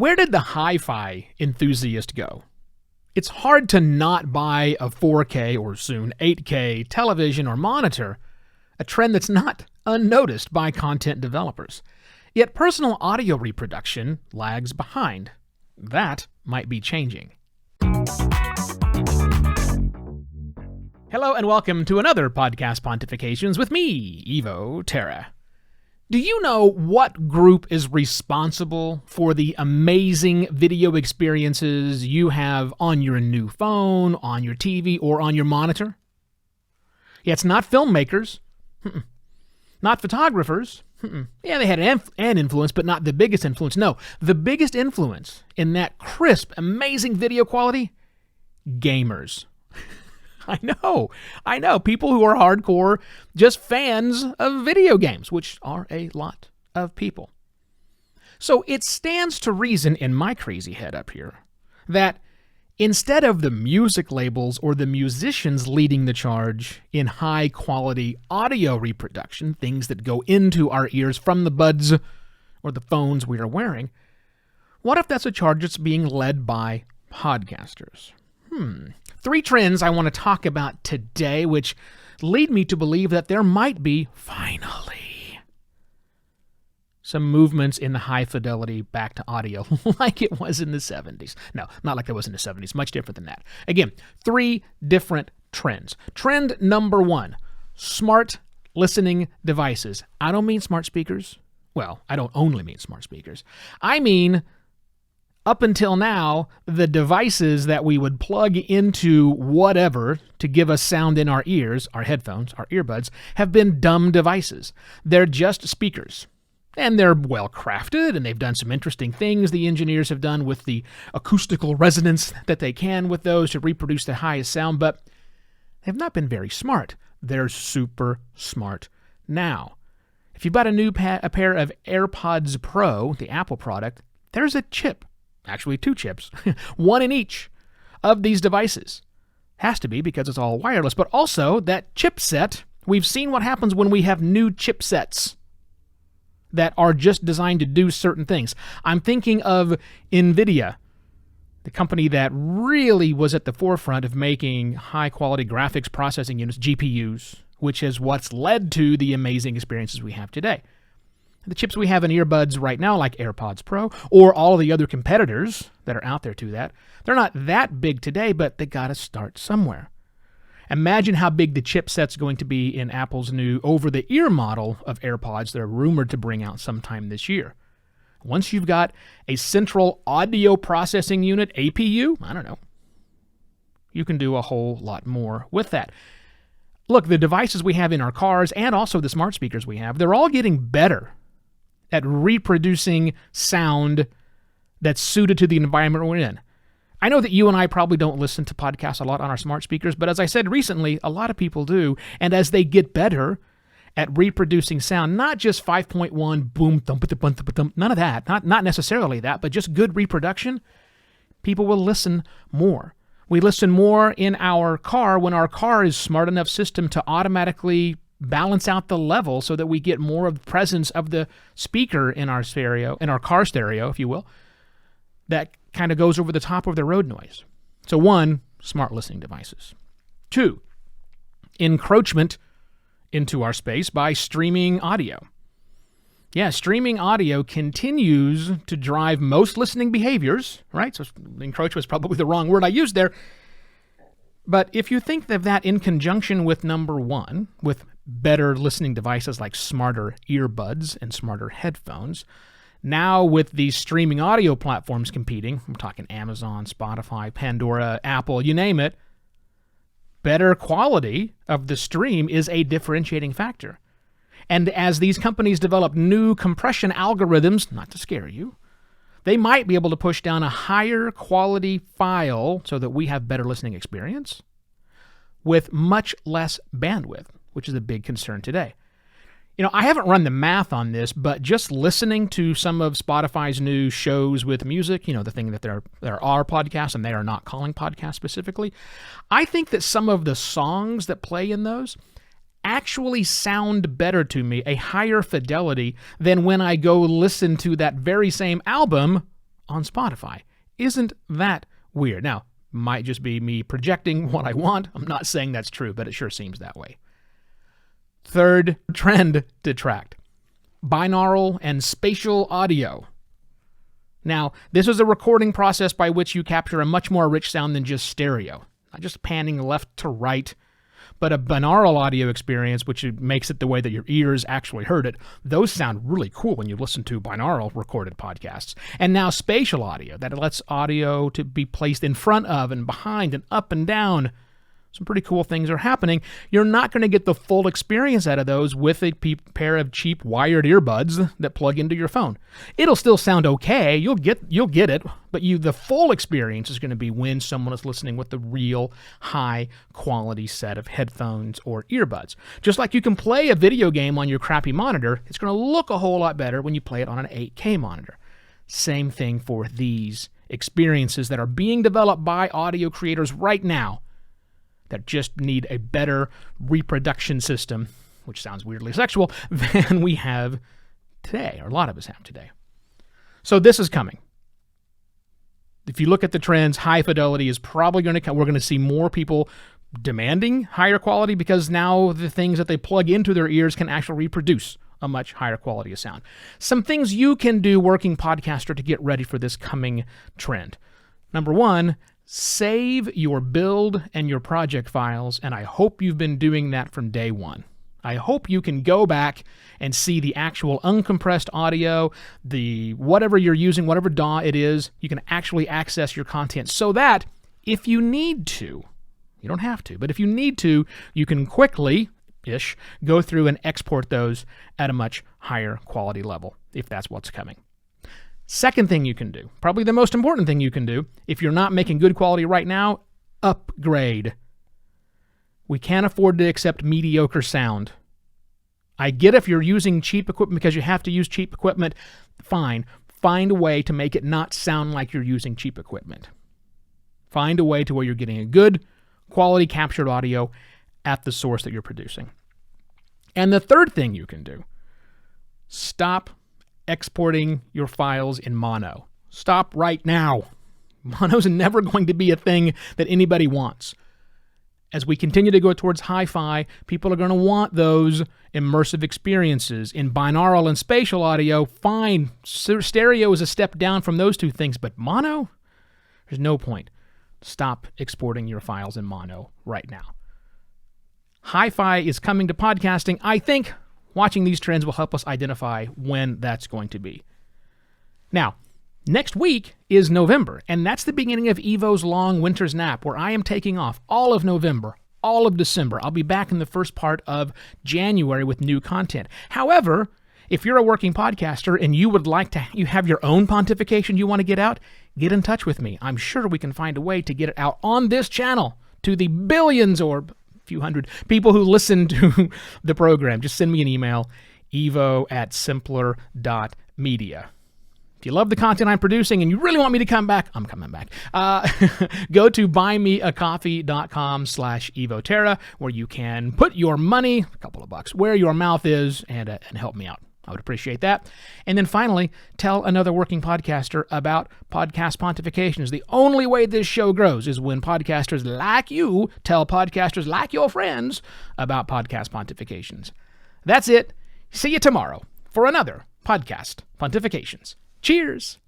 Where did the hi-fi enthusiast go? It's hard to not buy a 4K or soon 8K television or monitor, a trend that's not unnoticed by content developers. Yet personal audio reproduction lags behind. That might be changing. Hello and welcome to another Podcast Pontifications with me, Evo Terra. Do you know what group is responsible for the amazing video experiences you have on your new phone, on your TV, or on your monitor? Yeah, it's not filmmakers. Not photographers. Yeah, they had an influence, but not the biggest influence. No, the biggest influence in that crisp, amazing video quality? Gamers. I know. People who are hardcore, just fans of video games, which are a lot of people. So it stands to reason in my crazy head up here that instead of the music labels or the musicians leading the charge in high-quality audio reproduction, things that go into our ears from the buds or the phones we are wearing, what if that's a charge that's being led by podcasters? Three trends I want to talk about today, which lead me to believe that there might be, finally, some movements in the high-fidelity back to audio like it was in the 70s. No, not like it was in the 70s. Much different than that. Again, three different trends. Trend number one, smart listening devices. I don't mean smart speakers. Well, I don't only mean smart speakers. I mean, up until now, the devices that we would plug into whatever to give us sound in our ears, our headphones, our earbuds, have been dumb devices. They're just speakers. And they're well crafted, and they've done some interesting things the engineers have done with the acoustical resonance that they can with those to reproduce the highest sound, but they've not been very smart. They're super smart now. If you bought a pair of AirPods Pro, the Apple product, there's a chip. Actually, two chips, one in each of these devices. Has to be because it's all wireless, but also that chipset, we've seen what happens when we have new chipsets that are just designed to do certain things. I'm thinking of NVIDIA, the company that really was at the forefront of making high-quality graphics processing units, GPUs, which is what's led to the amazing experiences we have today. The chips we have in earbuds right now, like AirPods Pro, or all of the other competitors that are out there to that, they're not that big today, but they got to start somewhere. Imagine how big the chipset's going to be in Apple's new over-the-ear model of AirPods that are rumored to bring out sometime this year. Once you've got a central audio processing unit, APU, I don't know, you can do a whole lot more with that. Look, the devices we have in our cars and also the smart speakers we have, they're all getting better at reproducing sound that's suited to the environment we're in. I know that you and I probably don't listen to podcasts a lot on our smart speakers, but as I said recently, a lot of people do. And as they get better at reproducing sound, not just 5.1, boom, thump, thump, thump, thump, none of that, not necessarily that, but just good reproduction, people will listen more. We listen more in our car when our car is smart enough system to automatically balance out the level so that we get more of the presence of the speaker in our stereo, in our car stereo, if you will, that kind of goes over the top of the road noise. So one, smart listening devices. Two, encroachment into our space by streaming audio. Yeah, streaming audio continues to drive most listening behaviors, right? So encroachment is probably the wrong word I used there. But if you think of that in conjunction with number one, with better listening devices like smarter earbuds and smarter headphones, now with these streaming audio platforms competing, I'm talking Amazon, Spotify, Pandora, Apple, you name it, better quality of the stream is a differentiating factor. And as these companies develop new compression algorithms, not to scare you, they might be able to push down a higher quality file so that we have better listening experience with much less bandwidth, which is a big concern today. You know, I haven't run the math on this, but just listening to some of Spotify's new shows with music, you know, the thing that there are podcasts and they are not calling podcasts specifically, I think that some of the songs that play in those actually sound better to me, a higher fidelity than when I go listen to that very same album on Spotify. Isn't that weird? Now, might just be me projecting what I want. I'm not saying that's true, but it sure seems that way. Third trend to track: binaural and spatial audio. Now, this is a recording process by which you capture a much more rich sound than just stereo. Not just panning left to right, but a binaural audio experience, which makes it the way that your ears actually heard it. Those sound really cool when you listen to binaural recorded podcasts. And now spatial audio, that lets audio to be placed in front of and behind and up and down. Some pretty cool things are happening. You're not going to get the full experience out of those with a pair of cheap wired earbuds that plug into your phone. It'll still sound okay. You'll get it, but the full experience is going to be when someone is listening with a real high quality set of headphones or earbuds. Just like you can play a video game on your crappy monitor, it's going to look a whole lot better when you play it on an 8K monitor. Same thing for these experiences that are being developed by audio creators right now that just need a better reproduction system, which sounds weirdly sexual, than we have today, or a lot of us have today. So this is coming. If you look at the trends, high fidelity is probably going to come. We're going to see more people demanding higher quality because now the things that they plug into their ears can actually reproduce a much higher quality of sound. Some things you can do, working podcaster, to get ready for this coming trend. Number one, save your build and your project files, and I hope you've been doing that from day one. I hope you can go back and see the actual uncompressed audio, the whatever you're using, whatever DAW it is, you can actually access your content so that if you need to, you don't have to, but if you need to, you can quickly-ish go through and export those at a much higher quality level, if that's what's coming. Second thing you can do, probably the most important thing you can do, if you're not making good quality right now, upgrade. We can't afford to accept mediocre sound. I get if you're using cheap equipment because you have to use cheap equipment, fine. Find a way to make it not sound like you're using cheap equipment. Find a way to where you're getting a good quality captured audio at the source that you're producing. And the third thing you can do, stop exporting your files in mono. Stop right now. Mono's never going to be a thing that anybody wants. As we continue to go towards hi-fi, people are going to want those immersive experiences. In binaural and spatial audio, fine. Stereo is a step down from those two things, but mono? There's no point. Stop exporting your files in mono right now. Hi-fi is coming to podcasting. I think watching these trends will help us identify when that's going to be. Now, next week is November, and that's the beginning of Evo's long winter's nap, where I am taking off all of November, all of December. I'll be back in the first part of January with new content. However, if you're a working podcaster and you would like to, you have your own pontification you want to get out, get in touch with me. I'm sure we can find a way to get it out on this channel to the billions or few hundred people who listen to the program. Just send me an email, evo@simpler.media. If you love the content I'm producing and you really want me to come back, I'm coming back. Go to buymeacoffee.com/evoterra, where you can put your money, a couple of bucks, where your mouth is, and help me out. I would appreciate that. And then finally, tell another working podcaster about podcast pontifications. The only way this show grows is when podcasters like you tell podcasters like your friends about podcast pontifications. That's it. See you tomorrow for another podcast pontifications. Cheers.